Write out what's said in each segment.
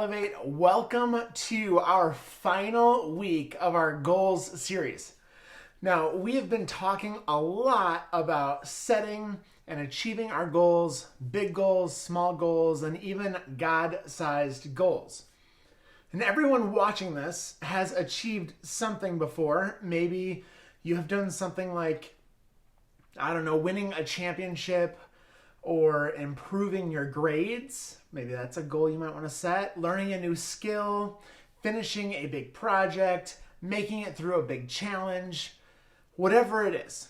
Elevate. Welcome to our final week of our goals series. Now, we have been talking a lot about setting and achieving our goals, big goals, small goals, and even God-sized goals. And everyone watching this has achieved something before. Maybe you have done something like, winning a championship or improving your grades. Maybe that's a goal you might want to set. Learning a new skill, finishing a big project, making it through a big challenge, whatever it is.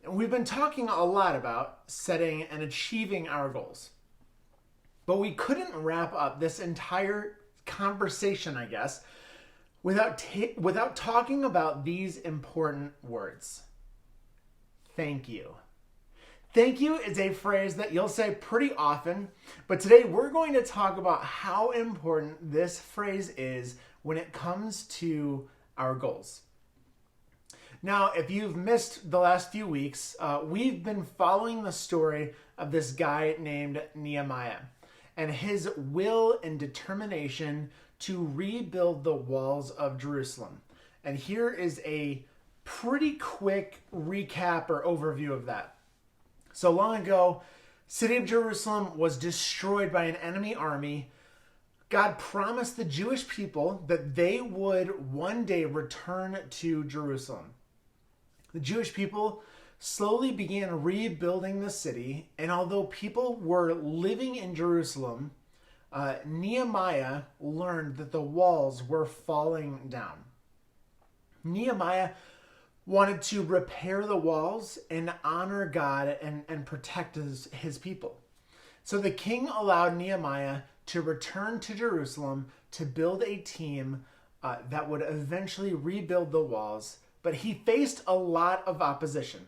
We've been talking a lot about setting and achieving our goals. But we couldn't wrap up this entire conversation, I guess, without talking about these important words. Thank you. Thank you is a phrase that you'll say pretty often, but today we're going to talk about how important this phrase is when it comes to our goals. Now, if you've missed the last few weeks, we've been following the story of this guy named Nehemiah and his will and determination to rebuild the walls of Jerusalem. And here is a pretty quick recap or overview of that. So long ago, city of Jerusalem was destroyed by an enemy army. God promised the Jewish people that they would one day return to Jerusalem. The Jewish people slowly began rebuilding the city, and although people were living in Jerusalem, Nehemiah learned that the walls were falling down. Nehemiah wanted to repair the walls and honor God and protect his people. So the king allowed Nehemiah to return to Jerusalem to build a team that would eventually rebuild the walls, but he faced a lot of opposition.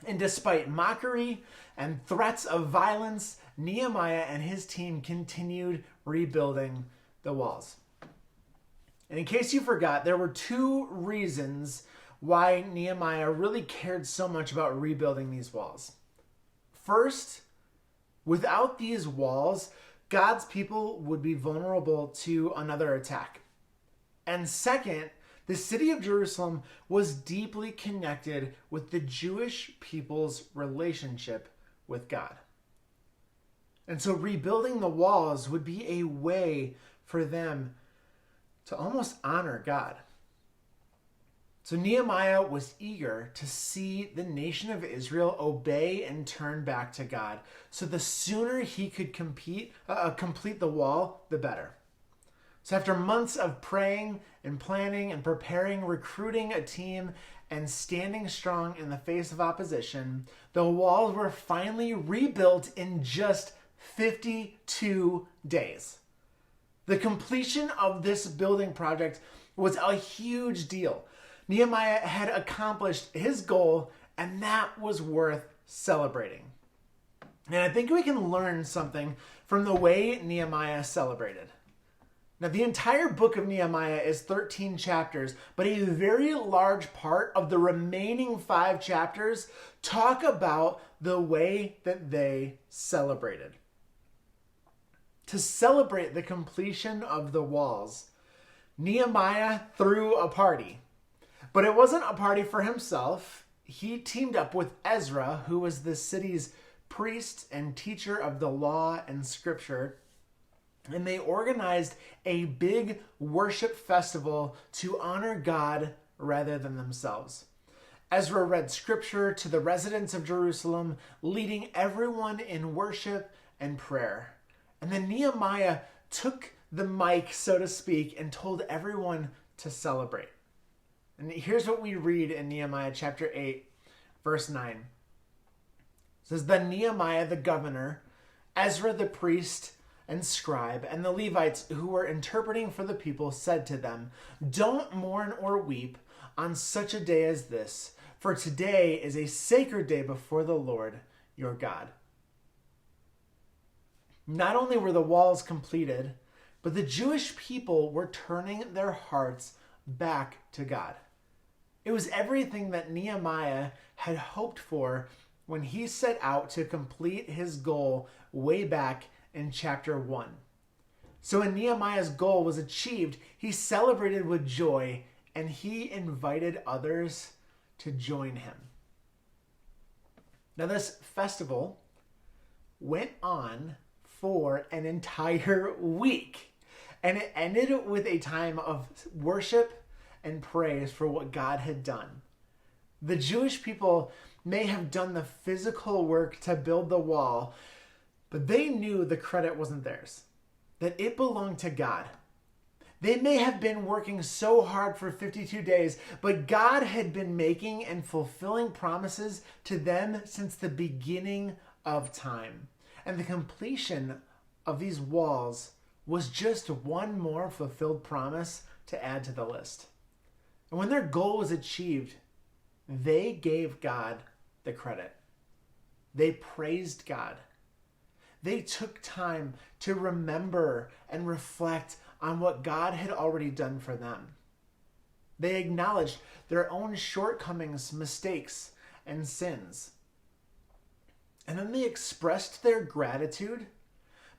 And despite mockery and threats of violence, Nehemiah and his team continued rebuilding the walls. And in case you forgot, there were two reasons why Nehemiah really cared so much about rebuilding these walls. First, without these walls, God's people would be vulnerable to another attack. And second, the city of Jerusalem was deeply connected with the Jewish people's relationship with God. And so rebuilding the walls would be a way for them to almost honor God. So Nehemiah was eager to see the nation of Israel obey and turn back to God. So the sooner he could complete the wall, the better. So after months of praying and planning and preparing, recruiting a team, and standing strong in the face of opposition, the walls were finally rebuilt in just 52 days. The completion of this building project was a huge deal. Nehemiah had accomplished his goal, and that was worth celebrating. And I think we can learn something from the way Nehemiah celebrated. Now, the entire book of Nehemiah is 13 chapters, but a very large part of the remaining 5 chapters talk about the way that they celebrated. To celebrate the completion of the walls, Nehemiah threw a party. But it wasn't a party for himself. He teamed up with Ezra, who was the city's priest and teacher of the law and scripture, and they organized a big worship festival to honor God rather than themselves. Ezra read scripture to the residents of Jerusalem, leading everyone in worship and prayer. And then Nehemiah took the mic, so to speak, and told everyone to celebrate. And here's what we read in Nehemiah chapter 8, verse 9. It says, "Then Nehemiah the governor, Ezra the priest and scribe, and the Levites who were interpreting for the people said to them, 'Don't mourn or weep on such a day as this, for today is a sacred day before the Lord your God.'" Not only were the walls completed, but the Jewish people were turning their hearts back to God. It was everything that Nehemiah had hoped for when he set out to complete his goal way back in chapter 1. So when Nehemiah's goal was achieved, he celebrated with joy and he invited others to join him. Now, this festival went on for an entire week, and it ended with a time of worship and praise for what God had done. The Jewish people may have done the physical work to build the wall, but they knew the credit wasn't theirs, that it belonged to God. They may have been working so hard for 52 days, but God had been making and fulfilling promises to them since the beginning of time. And the completion of these walls was just one more fulfilled promise to add to the list. And when their goal was achieved, they gave God the credit. They praised God. They took time to remember and reflect on what God had already done for them. They acknowledged their own shortcomings, mistakes, and sins. And then they expressed their gratitude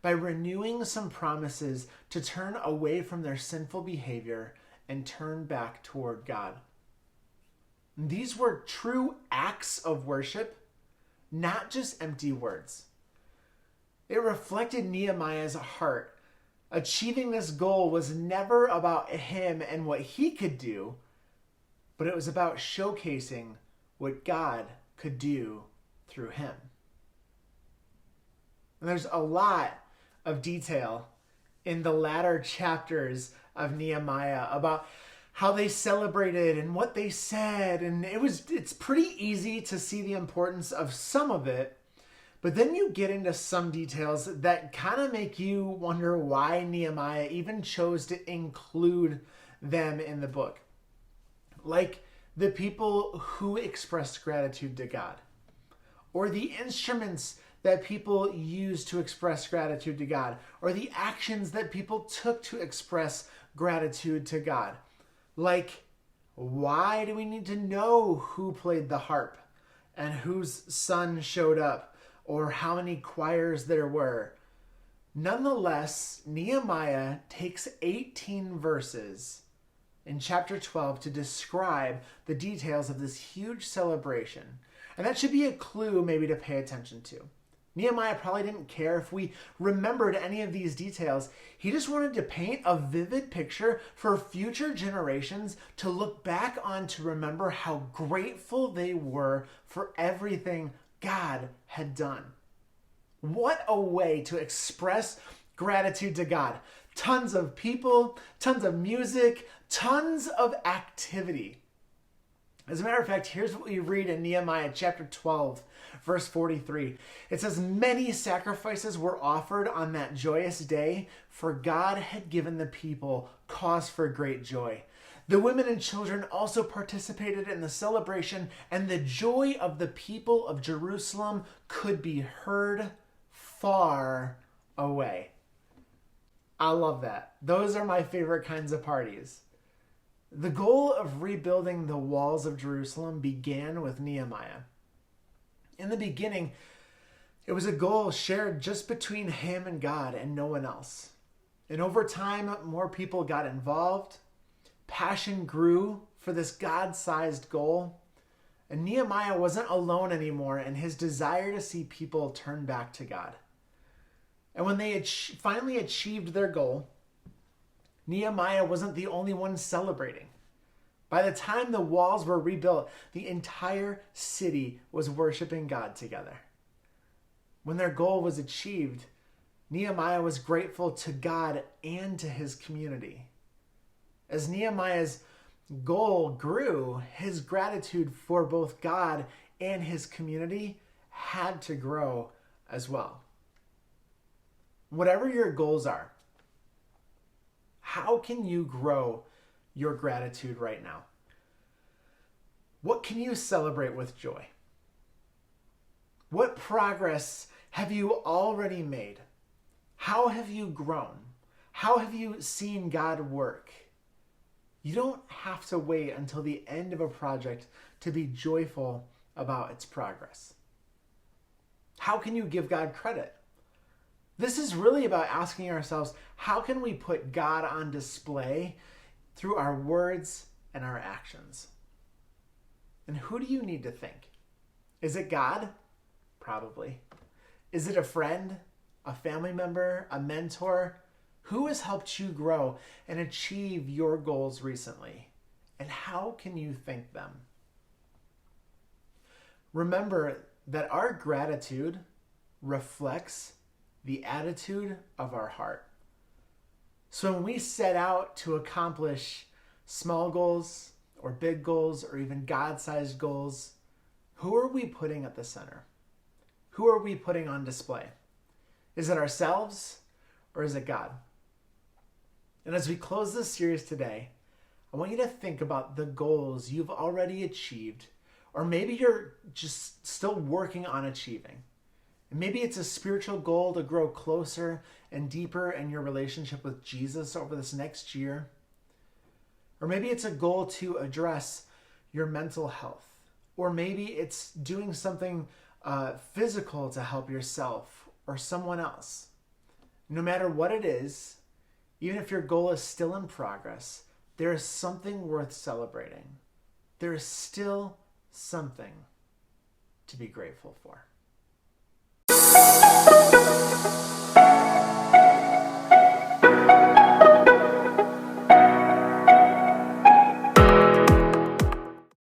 by renewing some promises to turn away from their sinful behavior and turn back toward God. These were true acts of worship, not just empty words. It reflected Nehemiah's heart. Achieving this goal was never about him and what he could do, but it was about showcasing what God could do through him. And there's a lot of detail in the latter chapters of Nehemiah about how they celebrated and what they said, and it's pretty easy to see the importance of some of it. But then you get into some details that kind of make you wonder why Nehemiah even chose to include them in the book. Like the people who expressed gratitude to God, or the instruments that people used to express gratitude to God, or the actions that people took to express gratitude to God. Like, why do we need to know who played the harp and whose son showed up? Or how many choirs there were. Nonetheless, Nehemiah takes 18 verses in chapter 12 to describe the details of this huge celebration. And that should be a clue maybe to pay attention to. Nehemiah probably didn't care if we remembered any of these details. He just wanted to paint a vivid picture for future generations to look back on, to remember how grateful they were for everything God had done. What a way to express gratitude to God. Tons of people, tons of music, tons of activity. As a matter of fact, here's what we read in Nehemiah chapter 12, verse 43. It says, "Many sacrifices were offered on that joyous day, for God had given the people cause for great joy. The women and children also participated in the celebration, and the joy of the people of Jerusalem could be heard far away." I love that. Those are my favorite kinds of parties. The goal of rebuilding the walls of Jerusalem began with Nehemiah. In the beginning, it was a goal shared just between him and God and no one else. And over time, more people got involved. Passion grew for this God-sized goal. And Nehemiah wasn't alone anymore in his desire to see people turn back to God. And when they had finally achieved their goal, Nehemiah wasn't the only one celebrating. By the time the walls were rebuilt, the entire city was worshiping God together. When their goal was achieved, Nehemiah was grateful to God and to his community. As Nehemiah's goal grew, his gratitude for both God and his community had to grow as well. Whatever your goals are, how can you grow your gratitude right now? What can you celebrate with joy? What progress have you already made? How have you grown? How have you seen God work? You don't have to wait until the end of a project to be joyful about its progress. How can you give God credit? This is really about asking ourselves, how can we put God on display through our words and our actions? And who do you need to think? Is it God? Probably. Is it a friend, a family member, a mentor? Who has helped you grow and achieve your goals recently? And how can you thank them? Remember that our gratitude reflects the attitude of our heart. So when we set out to accomplish small goals or big goals or even God-sized goals, who are we putting at the center? Who are we putting on display? Is it ourselves or is it God? And as we close this series today, I want you to think about the goals you've already achieved, or maybe you're just still working on achieving. And maybe it's a spiritual goal to grow closer and deeper in your relationship with Jesus over this next year. Or maybe it's a goal to address your mental health. Or maybe it's doing something physical to help yourself or someone else. No matter what it is, even if your goal is still in progress, there is something worth celebrating. There is still something to be grateful for.